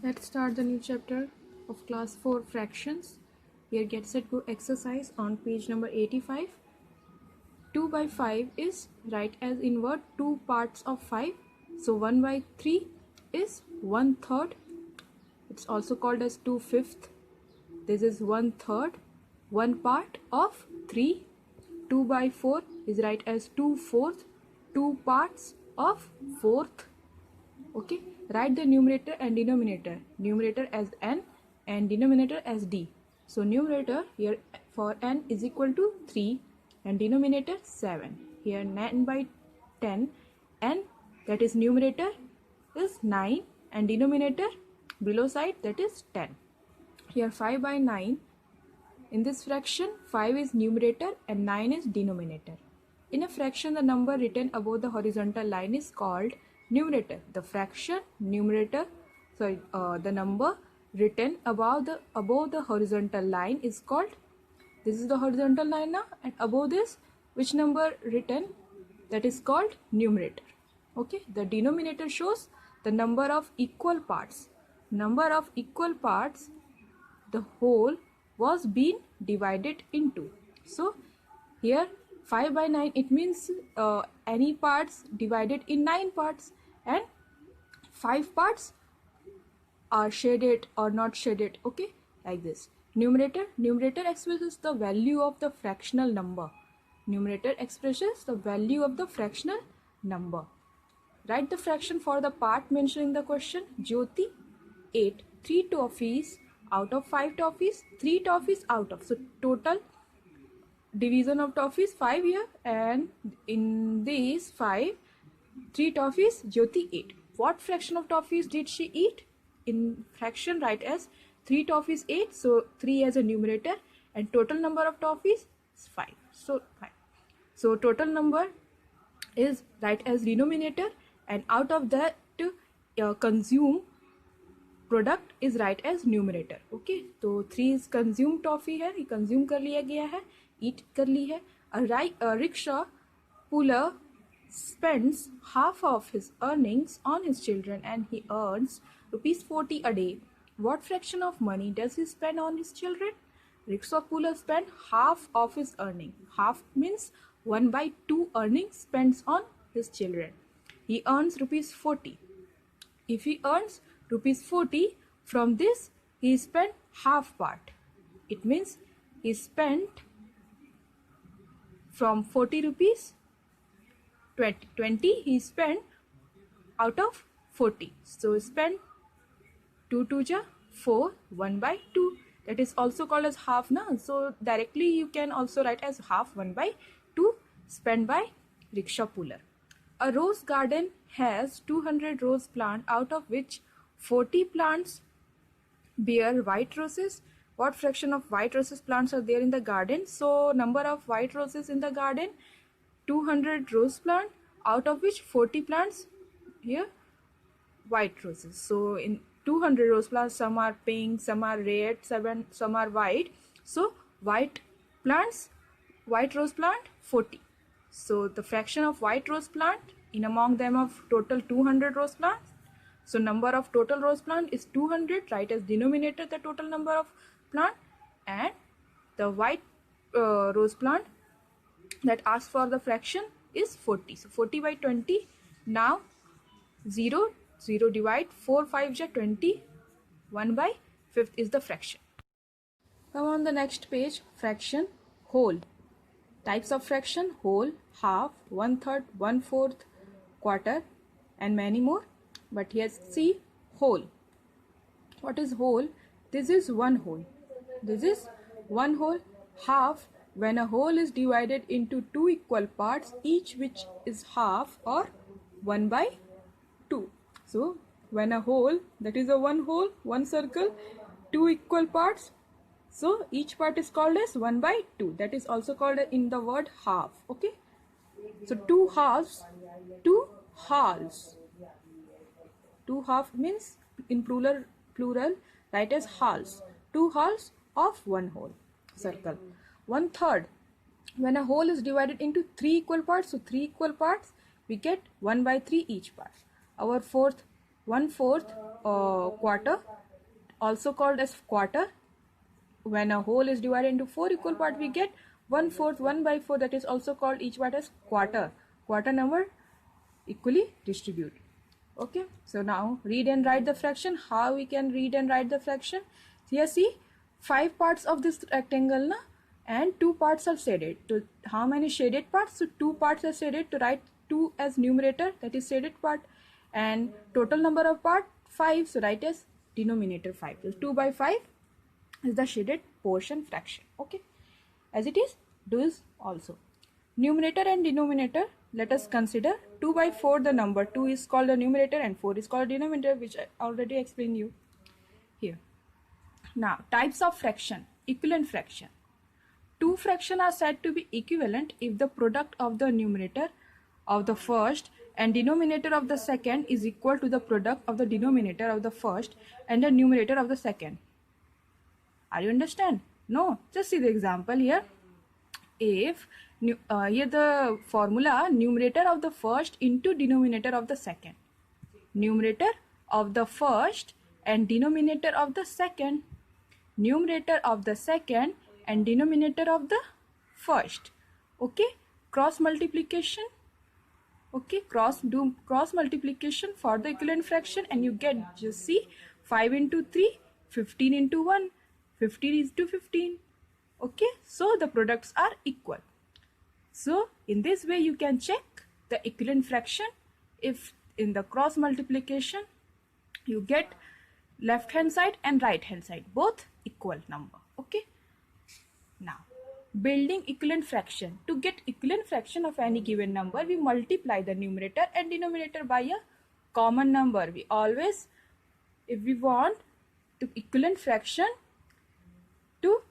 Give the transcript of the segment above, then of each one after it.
Let's start the new chapter of class 4 fractions. Here get set go exercise on page number 85. 2 by 5 is write as invert 2 parts of 5. So 1 by 3 is 1/3. It's also called as 2/5. This is 1/3. 1 part of 3. 2 by 4 is write as 2/4. 2 parts of 4th. Okay, write the numerator and denominator. Numerator as n and denominator as d. So numerator here for n is equal to 3 and denominator 7. Here 9 by 10, n that is numerator is 9 and denominator below side that is 10. Here 5 by 9. In this fraction 5 is numerator and 9 is denominator. In a fraction, the number written above the horizontal line is called numerator. The fraction numerator, the number written above the horizontal line is called. This is the horizontal line now, and above this, which number written? That is called numerator. Okay. The denominator shows the number of equal parts. Number of equal parts, the whole was being divided into. So here 5 by 9, it means any parts divided in 9 parts, and 5 parts are shaded or not shaded. Okay, like this. Numerator expresses the value of the fractional number. Numerator expresses the value of the fractional number. Write the fraction for the part mentioned in the question. Jyoti ate 3 toffees out of 5 toffees. 3 toffees out of. So total division of toffees 5 here, and in these 5, 3 toffees Jyoti ate. What fraction of toffees did she eat? In fraction write as 3 toffees ate, so 3 as a numerator, and total number of toffees is 5. So 5. So total number is write as denominator, and out of that consume product is write as numerator. Okay, तो 3 is consume toffee है, ये consume कर लिया गया है, eat कर ली है. A rickshaw puller spends half of his earnings on his children and he earns ₹40 a day. What fraction of money does he spend on his children? Rickshaw puller spend half of his earning. Half means 1 by 2 earnings spends on his children. He earns ₹40. If he earns ₹40, from this he spent half part. It means he spent from 40 rupees 20 he spent out of 40. So spend 2 2 ja 4, 1 by 2. That is also called as half now. So directly you can also write as half 1 by 2 spent by rickshaw puller. A rose garden has 200 rose plants, out of which 40 plants bear white roses. What fraction of white roses plants are there in the garden? So number of white roses in the garden, 200 rose plant, out of which 40 plants here white roses. So in 200 rose plants, some are pink, some are red, some are white. So white plants, white rose plant 40. So the fraction of white rose plant in among them of total 200 rose plants. So number of total rose plant is 200. Write as denominator the total number of plant, and the white rose plant that asks for the fraction is 40. So 40 by 20. Now 0 divide 4 5 ja 20. 1 by 5th is the fraction. Come on the next page. Fraction whole. Types of fraction: whole, half, 1/3, 1/4, quarter, and many more. But here see whole. What is whole? This is one whole. This is one whole. Half, when a whole is divided into 2 equal parts, each which is half or 1 by 2. So when a whole, that is a one whole, one circle, 2 equal parts. So each part is called as 1 by 2. That is also called in the word half. Okay. So 2 halves, 2 halves. 2 half means in plural write as halves. 2 halves of one whole circle. 1/3. When a whole is divided into 3 equal parts, so 3 equal parts, we get 1 by 3 each part. Our 1/4 quarter, also called as quarter. When a whole is divided into 4 equal parts, we get 1/4, 1/4, that is also called each part as quarter. Quarter number equally distribute. Okay, so now read and write the fraction. How we can read and write the fraction? Here see, 5 parts of this rectangle na, and 2 parts are shaded. So how many shaded parts? So 2 parts are shaded. To write 2 as numerator, that is shaded part, and total number of part 5, so write as denominator 5. So 2/5 is the shaded portion fraction. Okay, as it is, do is also numerator and denominator. Let us consider 2/4, the number 2 is called the numerator and 4 is called denominator, which I already explained you here. Now types of fraction. Equivalent fraction. Two fractions are said to be equivalent if the product of the numerator of the first and denominator of the second is equal to the product of the denominator of the first and the numerator of the second. Are you understand? No, just see the example here. If here the formula, numerator of the first into denominator of the second, numerator of the first and denominator of the second, numerator of the second and denominator of the first. Okay, cross multiplication. Okay, do cross multiplication for the equivalent fraction, and you get, just see, 5 into 3, 15 into 1, 15 is to 15. Okay, so the products are equal. So in this way you can check the equivalent fraction. If in the cross multiplication you get left hand side and right hand side both equal number. Okay, now building equivalent fraction. To get equivalent fraction of any given number, we multiply the numerator and denominator by a common number. We always, if we want to equivalent fraction, to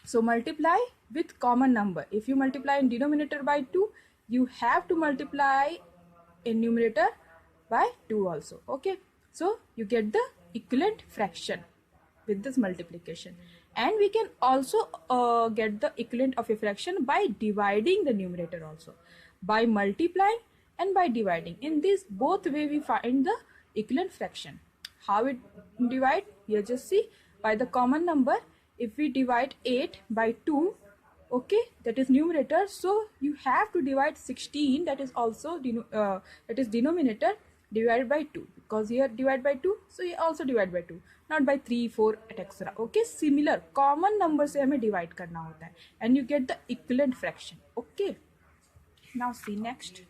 so multiply with common number. If you multiply in denominator by 2, you have to multiply in numerator by 2 also. Okay, so you get the equivalent fraction with this multiplication. And we can also get the equivalent of a fraction by dividing the numerator also, by multiplying and by dividing. In this both way we find the equivalent fraction. How it divide? Here just see, by the common number. If we divide 8 by 2, okay, that is numerator, so you have to divide 16, that is also that is denominator, divided by 2, because here divide by 2, so you also divide by 2, not by 3, 4, etc. Okay, similar common number से हमें divide करना होता है, and you get the equivalent fraction. Okay, now see next.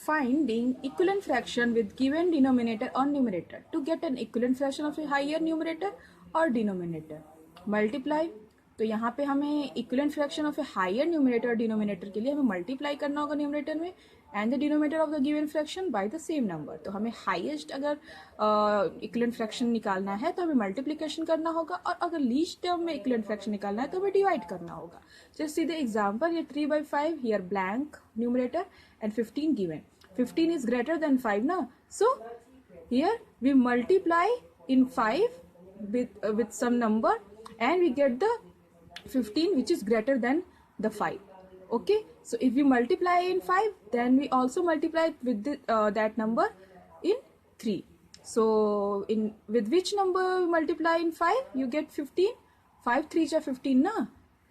Finding equivalent fraction with given denominator or numerator. To get an equivalent fraction of a higher numerator और denominator, multiply. तो यहाँ पे हमें equivalent fraction of a higher numerator और denominator के लिए हमें multiply करना होगा न्यूमरेटर में and the denominator of the given fraction by the same number. तो हमें हाईएस्ट अगर इक्विवेलेंट फ्रैक्शन निकालना है तो हमें मल्टीप्लिकेशन करना होगा, और अगर लीस्ट टर्म में इक्विवेलेंट फ्रैक्शन निकालना है तो हमें डिवाइड करना होगा. जस्ट सी द एग्जांपल, ये 3/5 here blank numerator and 15 given. 15 is greater than 5 ना, so here we multiply in 5 with some number and we get the 15 which is greater than the 5. Okay, so if we multiply in 5, then we also multiply with that number in 3. So in with which number we multiply in 5, you get 15. 5 3s are 15 na.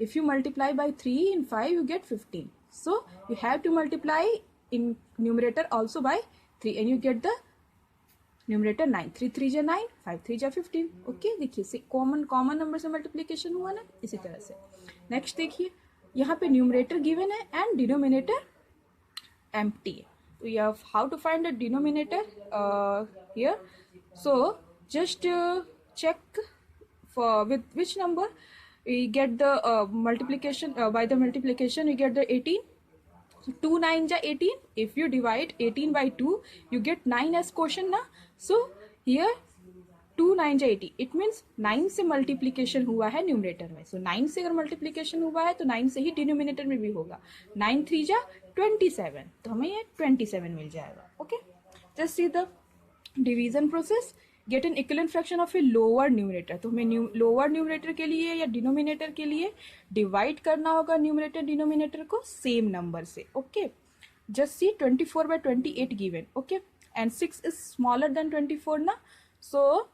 If you multiply by 3 in 5, you get 15. So you have to multiply in numerator also by 3 and you get the numerator 9. 3 3 जा 9, 5 3 जा 15. Okay, देखिए से common number से multiplication हुआ ना, इसी तरह से. नेक्स्ट देखिए, यहाँ पे न्यूमरेटर गिवन है एंड डिनोमिनेटर एम्प्टी है. तो यह how to find the denominator here. So just check for with which number we get the multiplication. By the multiplication we get the 18. So 2 9 ja 18. If you divide 18 by 2, you get 9 as quotient na. So here 2 9 ja 80. It means 9 से multiplication हुआ है numerator में. So 9 से अगर multiplication हुआ है तो 9 से ही denominator में भी होगा. 9 3 ja 27. तो हमें ये 27 मिल जाएगा. Okay. Just see the division process. Get an equivalent fraction of a lower numerator. तो हमें लोअर न्यूमरेटर के लिए या डिनोमिनेटर के लिए डिवाइड करना होगा न्यूमरेटर डिनोमिनेटर को सेम नंबर से. Okay, just see 24/28 given. Okay, and 6 is smaller than 24 na. So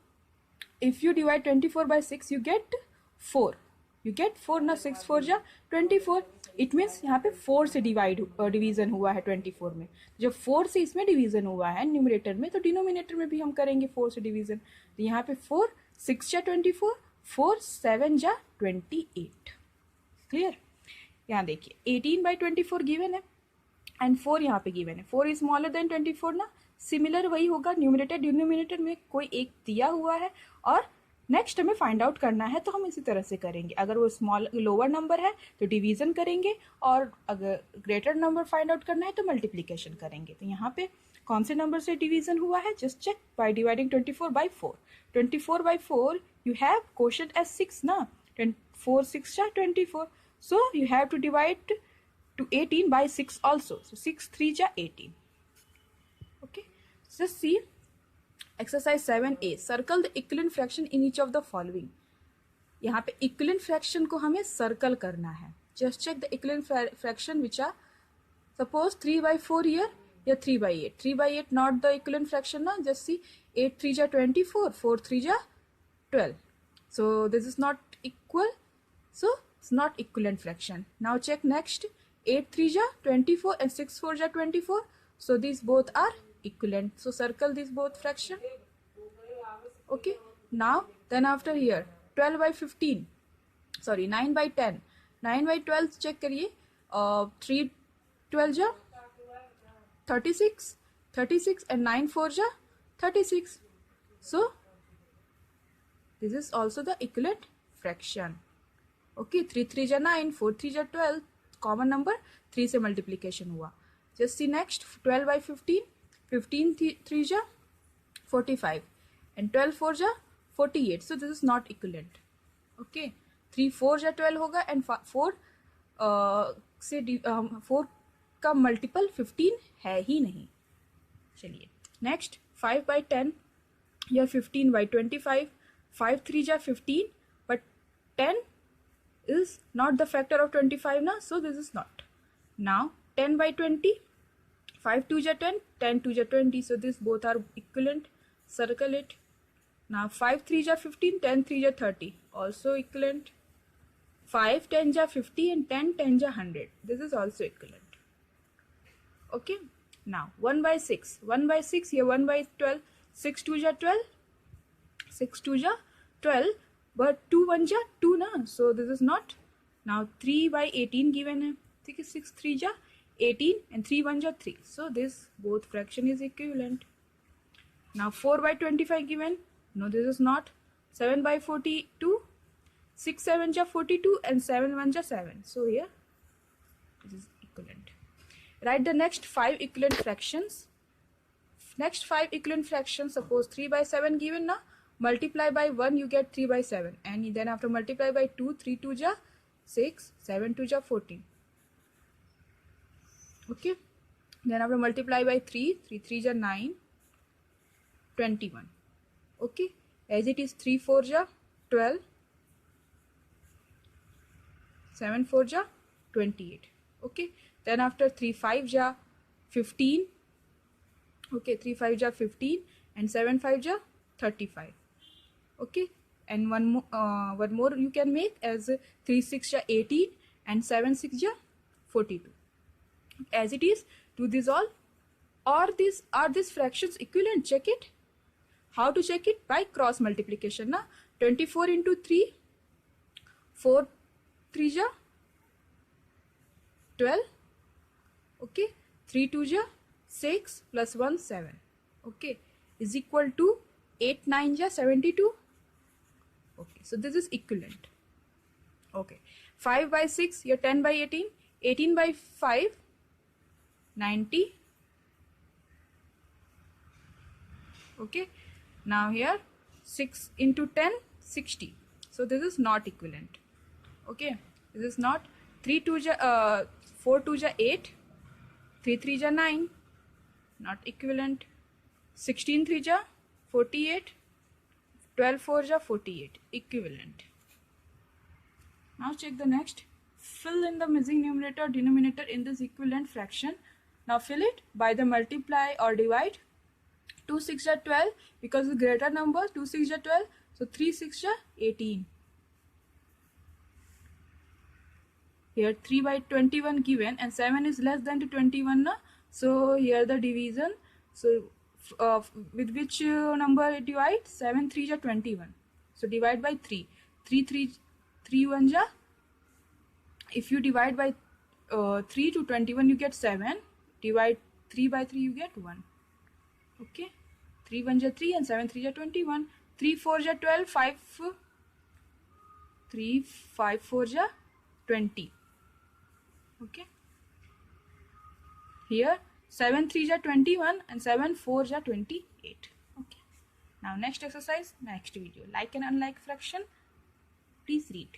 if you divide 24 by 6 you get 4. You get 4 ना, 6 4 जा 24. इट मीन्स यहाँ पे 4 से डिवीजन हुआ है 24 में. जब 4 से इसमें डिवीजन हुआ है न्यूमरेटर में, तो डिनोमिनेटर में भी हम करेंगे 4 से डिवीजन. तो यहाँ पे 4 6 जा 24, 4 7 जा 28. क्लियर. यहाँ देखिए 18 by 24 गिवन है एंड 4 यहाँ पे गिवन है. 4 इज स्मॉलर देन 24 ना. सिमिलर वही होगा, न्यूमरेटर डिनोमिनेटर में कोई एक दिया हुआ है और नेक्स्ट हमें फाइंड आउट करना है, तो हम इसी तरह से करेंगे. अगर वो स्मॉल लोअर नंबर है तो डिवीजन करेंगे, और अगर ग्रेटर नंबर फाइंड आउट करना है तो मल्टीप्लिकेशन करेंगे. तो यहाँ पे कौन से नंबर से डिवीजन हुआ है, just check by dividing 24 by 4. 24 by 4 you have quotient as 6 ना. 4 6 जा 24, so you have to divide to 18 by 6 also. So 6 3 जा 18. Okay, just see exercise 7a. Circle the equivalent fraction in each of the following. यहाँ पे equivalent fraction को हमें circle करना है. Just check the equivalent fraction which are, suppose 3 by 4 here या 3 by 8. 3 by 8 not the equivalent fraction ना. Just see 8 3 जा 24, 4 3 जा 12. So this is not equal. So it's not equivalent fraction. Now check next. 8 3 ja 24 and 6 4 ja 24. So these both are equivalent. So circle these both fraction. Okay. Now then after here 12 by 15. Sorry 9 by 10. 9 by 12 check करिए. 3 12 ja 36. 36 and 9 4 ja 36. So this is also the equivalent fraction. Okay, 3 3 ja 9, 4 3 ja 12. Common number 3 से multiplication हुआ. Just see next 12 by 15. 15 3 ja 45 and 12 4 ja 48. So this is not equivalent. Okay, 3 4 ja 12 होगा and 4 से 4 का multiple 15 है ही नहीं. चलिए next 5 by 10 या 15 by 25. 5 3 ja 15 but 10 is not the factor of 25 na, so this is not. Now 10 by 20. 5 2 ja 10, 10 2 ja 20, so this both are equivalent. Circle it. Now 5 3 ja 15, 10 3 ja 30, also equivalent. 5 10 ja 50 and 10 10 ja 100, this is also equivalent. Okay. Now 1 by 6. 1 by 6 here, 1 by 12. 6 2 ja 12, 6 2 ja 12, but 2 1 ja 2 na, so this is not. Now 3 by 18 given है, ठीक है. 6 3 ja 18 and 3 1 ja 3, so this both fraction is equivalent. Now 4 by 25 given, no this is not. 7 by 42, 6 7 ja 42 and 7 1 ja 7, so here this is equivalent. Write the next 5 equivalent fractions. Next 5 equivalent fractions, suppose 3 by 7 given na, multiply by 1 you get 3 by 7, and then after multiply by 2, 3 2 ja 6, 7 2 ja 14. Okay, then after multiply by 3, 3 3 ja 9, 21. Okay, as it is 3 4 ja 12, 7 4 ja 28. Okay, then after 3 5 ja 15. Okay, 3 5 ja 15 and 7 5 ja 35. Okay, and one more you can make as 3 6 ja 18 and 7 6 ja 42. As it is, do this all. Or are these fractions equivalent? Check it. How to check it? By cross multiplication na. 24 into 3, 4 3 ja 12. Okay, 3 2 ja 6 plus 1 7. Okay, is equal to 8 9 ja 72. Okay, so this is equivalent. Okay, 5 by 6 here, 10 by 18, 18 by 5 90. Okay, now here 6 into 10 60, so this is not equivalent. Okay, this is not. 3 2 ja 4 2 ja 8, 3 3 ja 9, not equivalent. 16 3 ja 48, 12 4 ja 48, equivalent. Now check the next. Fill in the missing numerator denominator in this equivalent fraction. Now fill it by the multiply or divide. 2 6 are 12 because the greater number 2 6 are 12, so 3 6 are 18. Here 3 by 21 given and 7 is less than to 21 na? So here the division, so with which number it divides? 7 3 are 21, so divide by 3. 3 1 ja, if you divide by 3 to 21 you get 7, divide 3 by 3 you get 1. Okay, 3 1 ja 3 and 7 3 ja 21. 3 4 ja 12, 3 5 4 ja 20. Okay, here 7 3 ja 21 and 7 4 ja 28. Okay, now next exercise, next video. Like and unlike fraction, please read.